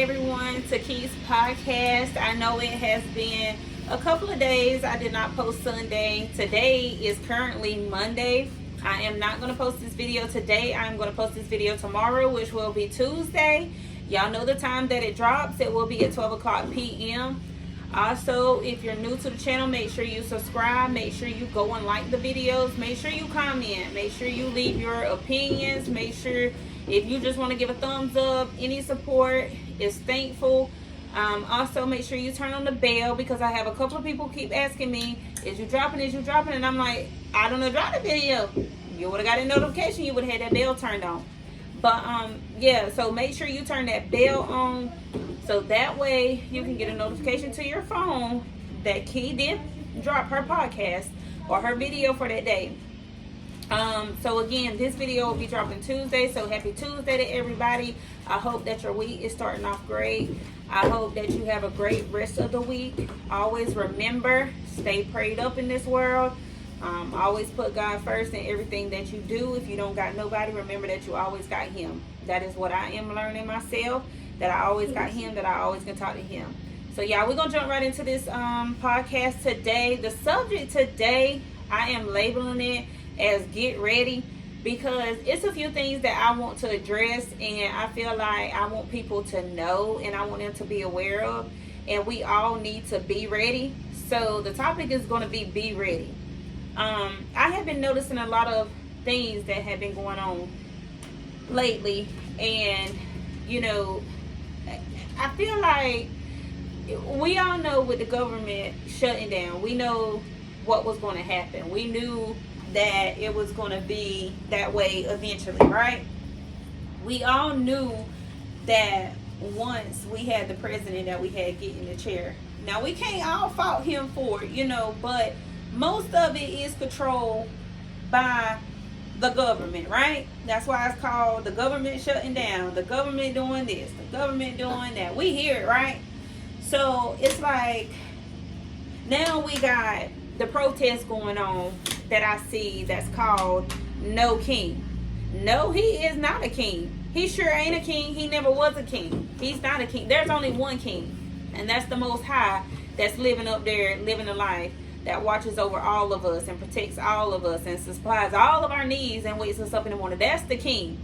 everyone to Keith's podcast. I know it has been a couple of days. I did not post Sunday. Today is currently Monday. I am not going to post this video today. I'm going to post this video tomorrow, which will be Tuesday. Y'all know the time that it drops. It will be at 12 o'clock p.m. Also, if you're new to the channel, make sure you subscribe. Make sure you go and like the videos. Make sure you comment. Make sure you leave your opinions. Make sure if you just want to give a thumbs up, any support is thankful. Also, make sure you turn on the bell, because I have a couple of people keep asking me, is you dropping? And I'm like, I don't know, drop the video. You would have got a notification. You would have had that bell turned on. But yeah, so make sure you turn that bell on, so that way you can get a notification to your phone that Key did drop her podcast or her video for that day. So again, this video will be dropping Tuesday. So happy Tuesday to everybody. I hope that your week is starting off great. I hope that you have a great rest of the week. Always remember, stay prayed up in this world. Always put God first in everything that you do. If you don't got nobody, remember that you always got Him. That is what I am learning myself, that I always got Him, that I always can talk to Him. So yeah, we're going to jump right into this podcast today. The subject today, I am labeling it as get ready, because it's a few things that I want to address, and I feel like I want people to know, and I want them to be aware of, and we all need to be ready. So the topic is going to be ready. I have been noticing a lot of things that have been going on lately, and you know, I feel like we all know with the government shutting down, we know what was going to happen. We knew that it was going to be that way eventually, right? We all knew that once we had the president that we had get in the chair. Now, we can't all fault him for it, but most of it is controlled by the government, right? That's why it's called the government shutting down, the government doing this, the government doing that. We hear it, right? So it's like now we got the protest going on that I see that's called No King. No, he is not a king. He sure ain't a king. He never was a king. He's not a king. There's only one king, and that's the Most High, that's living up there, living a life that watches over all of us and protects all of us and supplies all of our needs and wakes us up in the morning. That's the king.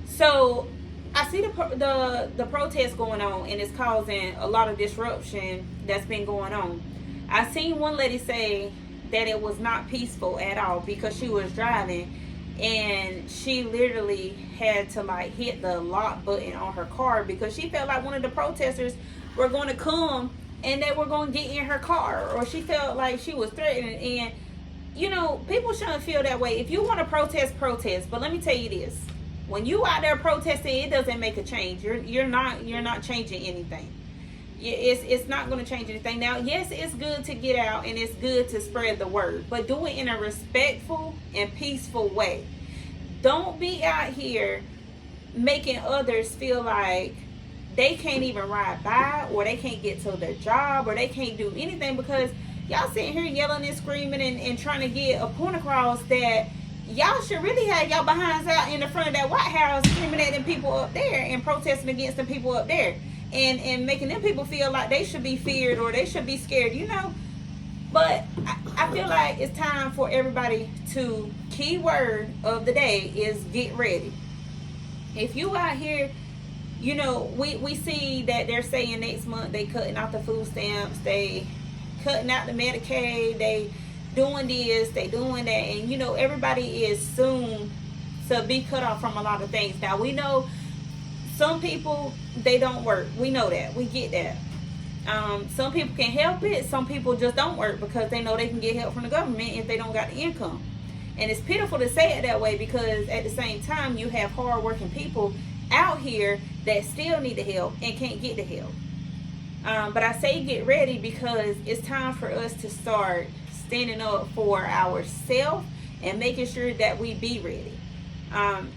So I see the protest going on, and it's causing a lot of disruption that's been going on. I seen one lady say that it was not peaceful at all because she was driving and she literally had to like hit the lock button on her car because she felt like one of the protesters were going to come and they were going to get in her car, or she felt like she was threatened. And people shouldn't feel that way. If you want to protest, but let me tell you this: when you out there protesting, it doesn't make a change. You're not changing anything. It's not going to change anything. Now, yes, it's good to get out and it's good to spread the word, but do it in a respectful and peaceful way. Don't be out here making others feel like they can't even ride by, or they can't get to their job, or they can't do anything because y'all sitting here yelling and screaming and trying to get a point across that y'all should really have y'all behinds out in the front of that White House screaming at them people up there and protesting against the people up there. And making them people feel like they should be feared or they should be scared, But I feel like it's time for everybody to, key word of the day is get ready. If you out here, we see that they're saying next month they cutting out the food stamps, they cutting out the Medicaid, they doing this, they doing that. And, everybody is soon to be cut off from a lot of things. Now, we know some people, they don't work. We know that. We get that. Some people can help it. Some people just don't work because they know they can get help from the government if they don't got the income. And it's pitiful to say it that way because at the same time, you have hard-working people out here that still need the help and can't get the help. But I say get ready because it's time for us to start standing up for ourselves and making sure that we be ready.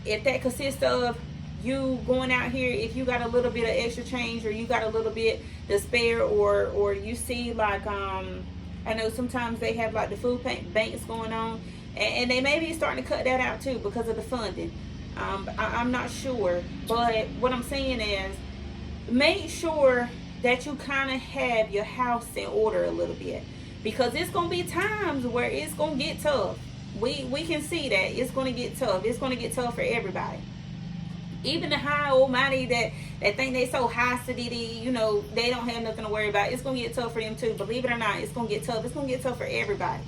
If that consists of you going out here, if you got a little bit of extra change or you got a little bit to spare, or you see like I know sometimes they have like the food banks going on, and they may be starting to cut that out too because of the funding. I'm not sure, but what I'm saying is make sure that you kind of have your house in order a little bit, because it's gonna be times where it's gonna get tough. We can see that it's gonna get tough. It's gonna get tough for everybody. Even the high old mighty that think they so high city, you know, they don't have nothing to worry about. It's gonna get tough for them too. Believe it or not, it's gonna get tough. It's gonna get tough for everybody.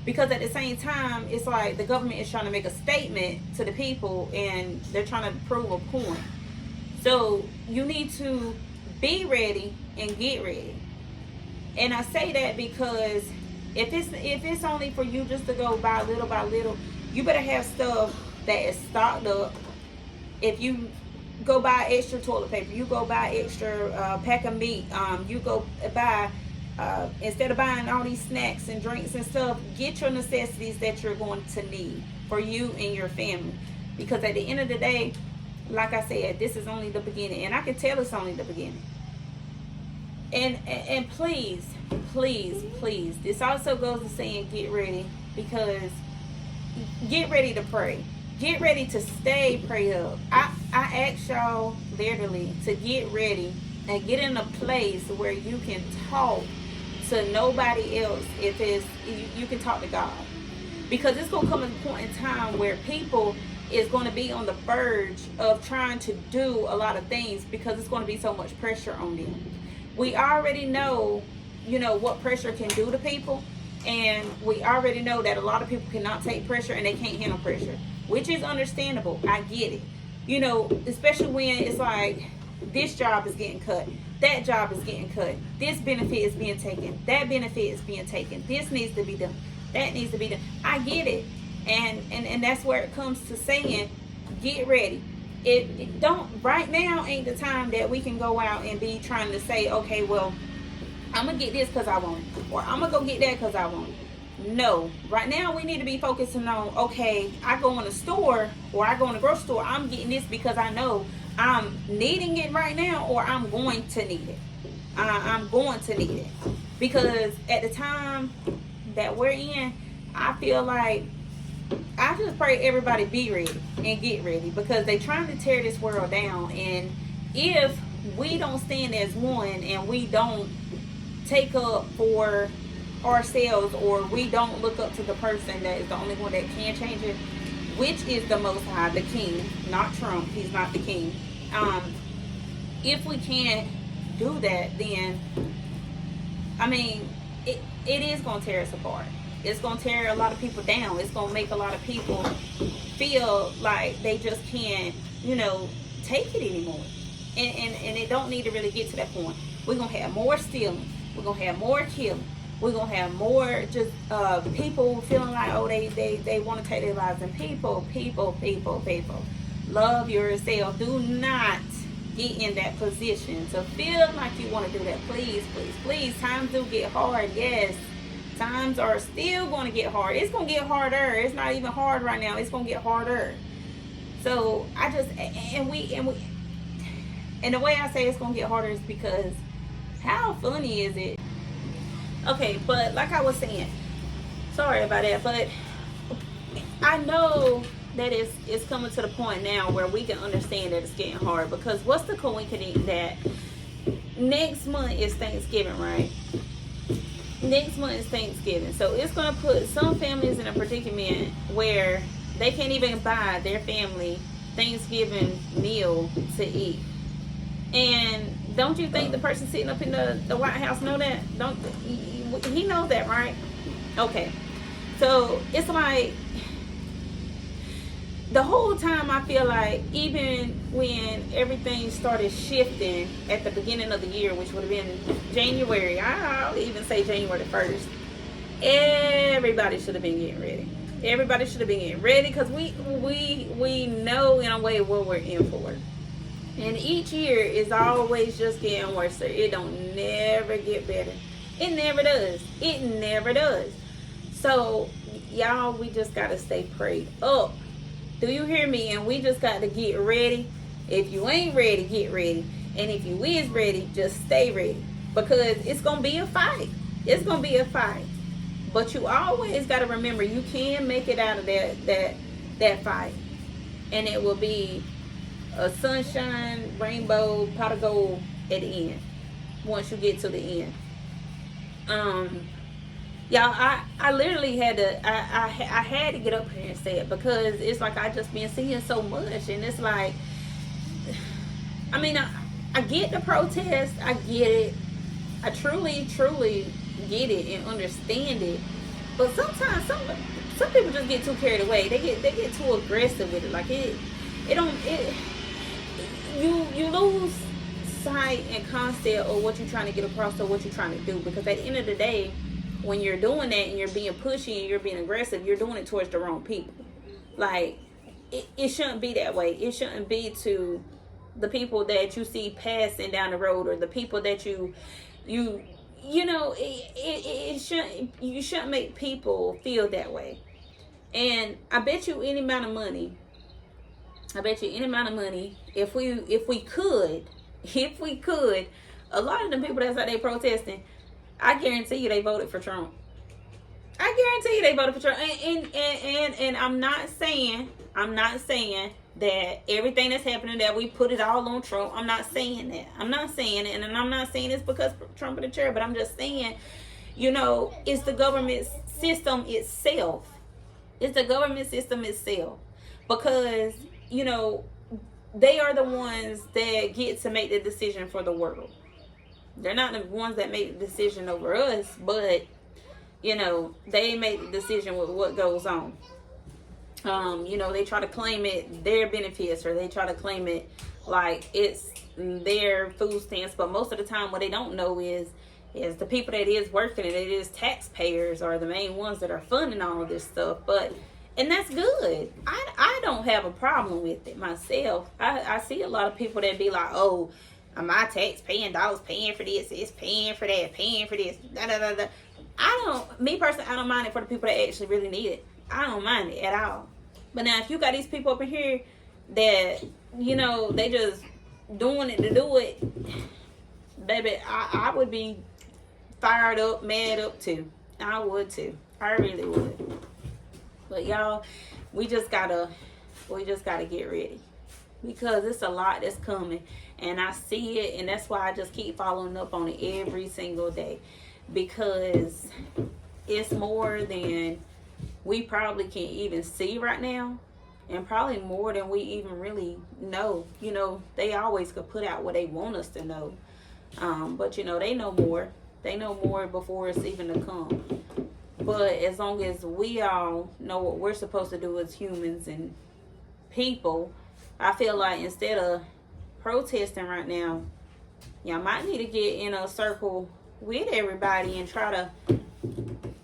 Because at the same time, it's like the government is trying to make a statement to the people, and they're trying to prove a point. So you need to be ready and get ready. And I say that because if it's only for you just to go by little, you better have stuff that is stocked up. If you go buy extra toilet paper, you go buy extra pack of meat, you go buy instead of buying all these snacks and drinks and stuff, get your necessities that you're going to need for you and your family. Because at the end of the day, like I said, this is only the beginning, and I can tell it's only the beginning. And please, this also goes to saying get ready, because get ready to pray. Get ready to stay prayed up. I ask y'all literally to get ready and get in a place where you can talk to nobody else. If it's you can talk to God, because it's gonna come a point in time where people is going to be on the verge of trying to do a lot of things, because it's going to be so much pressure on them. We already know, you know, what pressure can do to people, and we already know that a lot of people cannot take pressure and they can't handle pressure, which is understandable. I get it, you know, especially when it's like this job is getting cut, that job is getting cut, this benefit is being taken, that benefit is being taken, this needs to be done, that needs to be done. I get it. And that's where it comes to saying, get ready. It don't, right now ain't the time that we can go out and be trying to say, okay, well, I'm gonna get this because I want it, or I'm gonna go get that because I want it. No, right now we need to be focusing on, okay, I go in the store or I go in the grocery store, I'm getting this because I know I'm needing it right now, or I'm going to need it. I'm going to need it, because at the time that we're in, I feel like I just pray everybody be ready and get ready, because they trying to tear this world down. And if we don't stand as one and we don't take up for ourselves, or we don't look up to the person that is the only one that can change it, which is the Most High, the King, not Trump, he's not the king. If we can't do that, then I mean, it is going to tear us apart. It's going to tear a lot of people down. It's going to make a lot of people feel like they just can't, you know, take it anymore. And it don't need to really get to that point. We're going to have more stealing. We're going to have more killing. We're going to have more just people feeling like, oh, they want to take their lives. And people, love yourself. Do not get in that position to feel like you want to do that. Please. Times do get hard. Yes. Times are still going to get hard. It's going to get harder. It's not even hard right now. It's going to get harder. So I just, and the way I say it's going to get harder is because how funny is it? Okay, but like I was saying, sorry about that, but I know that it's coming to the point now where we can understand that it's getting hard, because what's the coincidence that next month is Thanksgiving, right? Next month is Thanksgiving. So it's going to put some families in a predicament where they can't even buy their family Thanksgiving meal to eat. And don't you think the person sitting up in the White House know that? He knows that, right? Okay. So it's like the whole time I feel like, even when everything started shifting at the beginning of the year, which would have been January, I'll even say January the 1st, everybody should have been getting ready. Everybody should have been getting ready, because we know in a way what we're in for. And each year is always just getting worse. It don't never get better. It never does. It never does. So y'all, we just got to stay prayed up. Do you hear me? And we just got to get ready. If you ain't ready, get ready. And if you is ready, just stay ready. Because it's going to be a fight. It's going to be a fight. But you always got to remember, you can make it out of that fight. And it will be a sunshine, rainbow, pot of gold at the end. Once you get to the end, y'all, I literally had to I had to get up here and say it, because it's like I just been seeing so much, and it's like, I mean, I get the protest, I get it, I truly get it and understand it, but sometimes some people just get too carried away. They get too aggressive with it. Like you lose sight and concept of what you're trying to get across or what you're trying to do, because at the end of the day, when you're doing that and you're being pushy and you're being aggressive, you're doing it towards the wrong people. Like, it shouldn't be that way. It shouldn't be to the people that you see passing down the road, or the people that you know, it shouldn't, you shouldn't make people feel that way. And I bet you any amount of money, if we could, a lot of the people that's out there protesting, I guarantee you they voted for Trump. I guarantee you they voted for Trump. And I'm not saying that everything that's happening, that we put it all on Trump. I'm not saying that. I'm not saying it. And I'm not saying it's because Trump in the chair, but I'm just saying, you know, it's the government system itself. It's the government system itself. Because, you know, they are the ones that get to make the decision for the world. They're not the ones that make the decision over us, but, you know, they make the decision with what goes on. You know, they try to claim it their benefits, or they try to claim it like it's their food stamps, but most of the time what they don't know is the people that is working, and it is taxpayers are the main ones that are funding all of this stuff. And that's good. I don't have a problem with it myself. I see a lot of people that be like, oh, my tax paying dollars paying for this, it's paying for that, paying for this, da da da da. Me personally, I don't mind it for the people that actually really need it. I don't mind it at all. But now, if you got these people up in here that, you know, they just doing it to do it, baby, I would be fired up, mad up too. I would too. I really would. But y'all, we just gotta get ready, because it's a lot that's coming, and I see it, and that's why I just keep following up on it every single day, because it's more than we probably can even see right now, and probably more than we even really know. You know, they always could put out what they want us to know, but you know, they know more. They know more before it's even to come. But as long as we all know what we're supposed to do as humans and people, I feel like instead of protesting right now, y'all might need to get in a circle with everybody and try to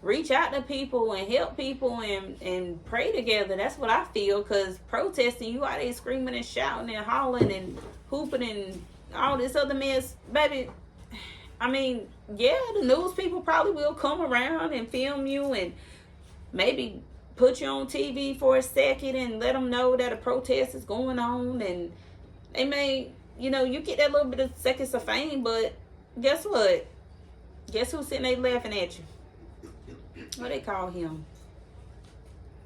reach out to people and help people and pray together. That's what I feel, because protesting, you out there screaming and shouting and hollering and hooping and all this other mess, baby. I mean, yeah, the news people probably will come around and film you and maybe put you on TV for a second and let them know that a protest is going on. And they may, you know, you get that little bit of seconds of fame, but guess what? Guess who's sitting there laughing at you? What they call him?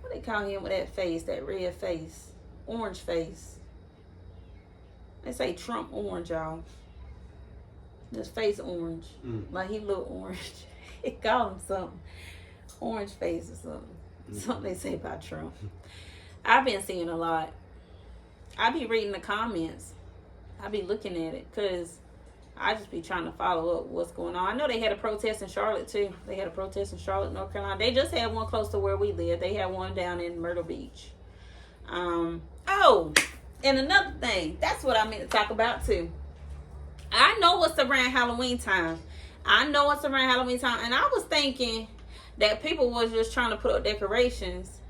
What they call him with that face, that red face? Orange face. They say Trump orange, y'all. His face orange. Like he look orange. They call him something. Orange face or something. Something they say about Trump. I've been seeing a lot. I be reading the comments. I be looking at it, because I just be trying to follow up what's going on. I know they had a protest in Charlotte too. They had a protest in Charlotte, North Carolina. They just had one close to where we live. They had one down in Myrtle Beach. Oh, and another thing. That's what I meant to talk about too. I know it's around Halloween time. And I was thinking that people was just trying to put up decorations.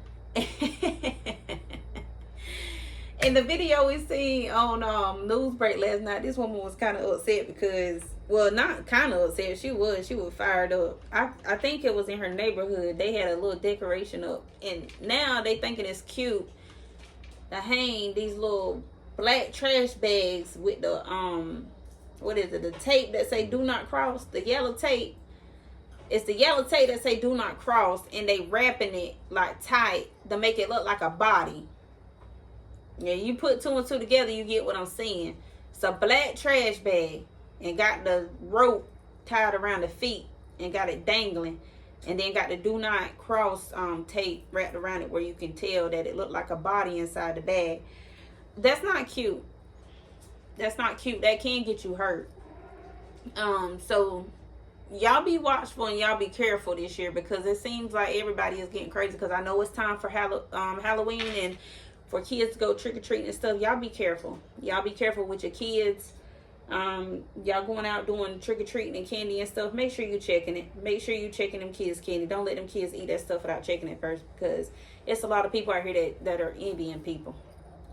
In the video we seen on Newsbreak last night, this woman was kind of upset because, well, not kind of upset. She was fired up. I think it was in her neighborhood. They had a little decoration up, and now they thinking it's cute to hang these little black trash bags with the what is it, the tape that say do not cross, the yellow tape. It's the yellow tape that say do not cross, and they wrapping it like tight to make it look like a body. Yeah, you put two and two together, you get what I'm saying. It's a black trash bag and got the rope tied around the feet and got it dangling, and then got the do not cross tape wrapped around it where you can tell that it looked like a body inside the bag. That's not cute. That's not cute. That can get you hurt. So y'all be watchful and y'all be careful this year, because it seems like everybody is getting crazy. Because I know it's time for Halloween and for kids to go trick-or-treating and stuff. Y'all be careful. Y'all be careful with your kids. Y'all going out doing trick-or-treating and candy and stuff. Make sure you checking it. Make sure you checking them kids' candy. Don't let them kids eat that stuff without checking it first, because it's a lot of people out here that are envying people.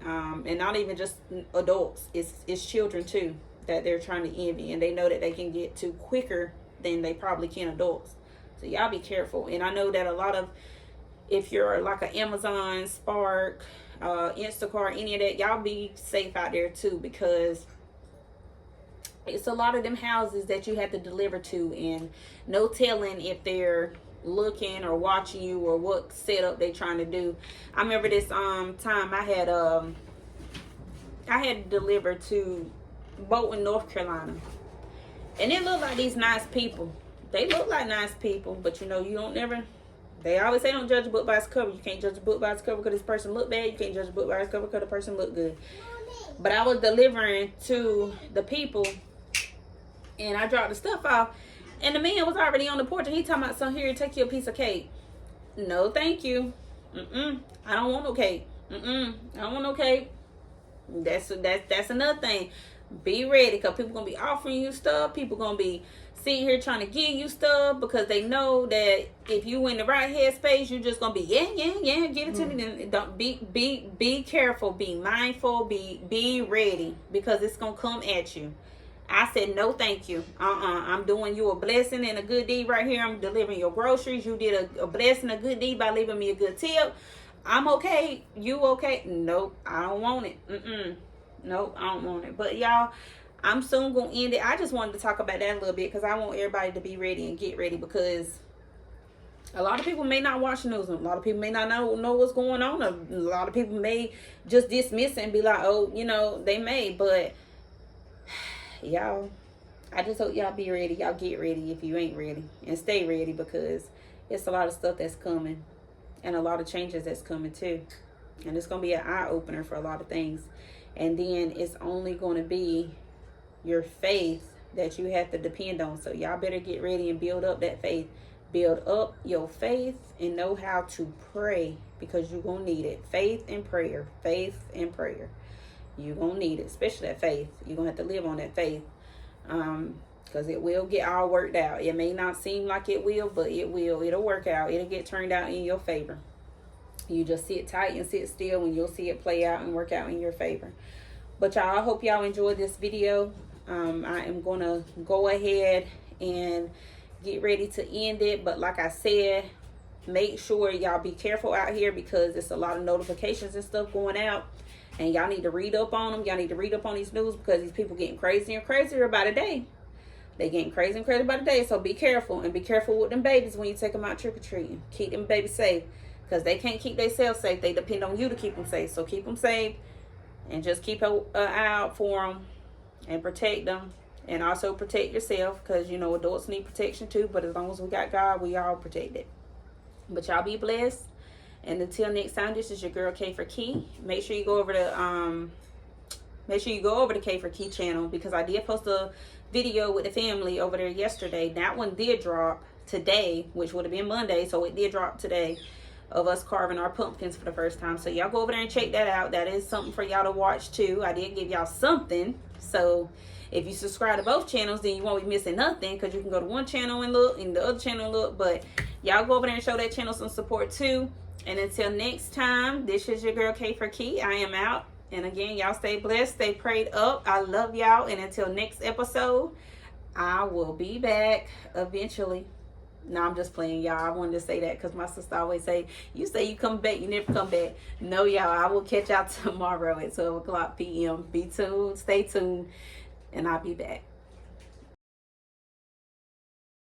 And not even just adults. It's children too that they're trying to envy, and they know that they can get to quicker than they probably can adults. So y'all be careful. And I know that a lot of, if you're like an Amazon, Spark, Instacart, any of that, y'all be safe out there too, because it's a lot of them houses that you have to deliver to, and no telling if they're looking or watching you or what setup they trying to do. I remember this time I had to deliver to Bolton, North Carolina, and it looked like these nice people. They look like nice people, but you know, you don't never. They always say don't judge a book by its cover. You can't judge a book by its cover because this person look bad. You can't judge a book by its cover because the person look good. But I was delivering to the people, and I dropped the stuff off, and the man was already on the porch, and he talking about, so here, take you a piece of cake. No, thank you. I don't want no cake. I don't want no cake. That's another thing. Be ready, because people gonna be offering you stuff. People gonna be sitting here trying to give you stuff because they know that if you in the right headspace, you just gonna be yeah, give it to me. Then don't be careful, be mindful, be ready, because it's gonna come at you. I said no thank you. I'm doing you a blessing and a good deed right here. I'm delivering your groceries. You did a blessing, a good deed by leaving me a good tip. I'm okay. You okay? Nope, I don't want it. Nope, I don't want it. But y'all, I'm soon gonna end it. I just wanted to talk about that a little bit because I want everybody to be ready and get ready, because a lot of people may not watch the news. A lot of people may not know what's going on. A lot of people may just dismiss it and be like, oh, you know, they may. But y'all, I just hope y'all be ready. Y'all get ready if you ain't ready, and stay ready, because it's a lot of stuff that's coming and a lot of changes that's coming too. And it's going to be an eye-opener for a lot of things. And then it's only going to be your faith that you have to depend on. So y'all better get ready and build up that faith. Build up your faith and know how to pray, because you're going to need it. Faith and prayer. Faith and prayer. You're going to need it, especially that faith. You're going to have to live on that faith, because it will get all worked out. It may not seem like it will, but it will. It'll work out. It'll get turned out in your favor. You just sit tight and sit still, and you'll see it play out and work out in your favor. But y'all, I hope y'all enjoyed this video. I am going to go ahead and get ready to end it. But like I said, make sure y'all be careful out here, because it's a lot of notifications and stuff going out. And y'all need to read up on them. Y'all need to read up on these news, because these people getting crazier and crazier by the day. They getting crazy and crazy by the day. So be careful, and be careful with them babies when you take them out trick-or-treating. Keep them babies safe, because they can't keep themselves safe. They depend on you to keep them safe. So keep them safe, and just keep an eye out for them and protect them. And also protect yourself, because, you know, adults need protection too. But as long as we got God, we all protected. But y'all be blessed. And until next time, this is your girl K for Key. Make sure you go over to K for Key channel, because I did post a video with the family over there yesterday. That one did drop today, which would have been Monday, so it did drop today, of us carving our pumpkins for the first time. So y'all go over there and check that out. That is something for y'all to watch too. I did give y'all something. So if you subscribe to both channels, then you won't be missing nothing, because you can go to one channel and look, and the other channel and look. But y'all go over there and show that channel some support too. And until next time, this is your girl K for Key. I am out. And again, y'all stay blessed, stay prayed up. I love y'all. And until next episode, I will be back eventually. No, I'm just playing, y'all. I wanted to say that because my sister always say, you say you come back, you never come back. No, y'all, I will catch y'all tomorrow at 12 o'clock p.m. Be tuned, stay tuned, and I'll be back.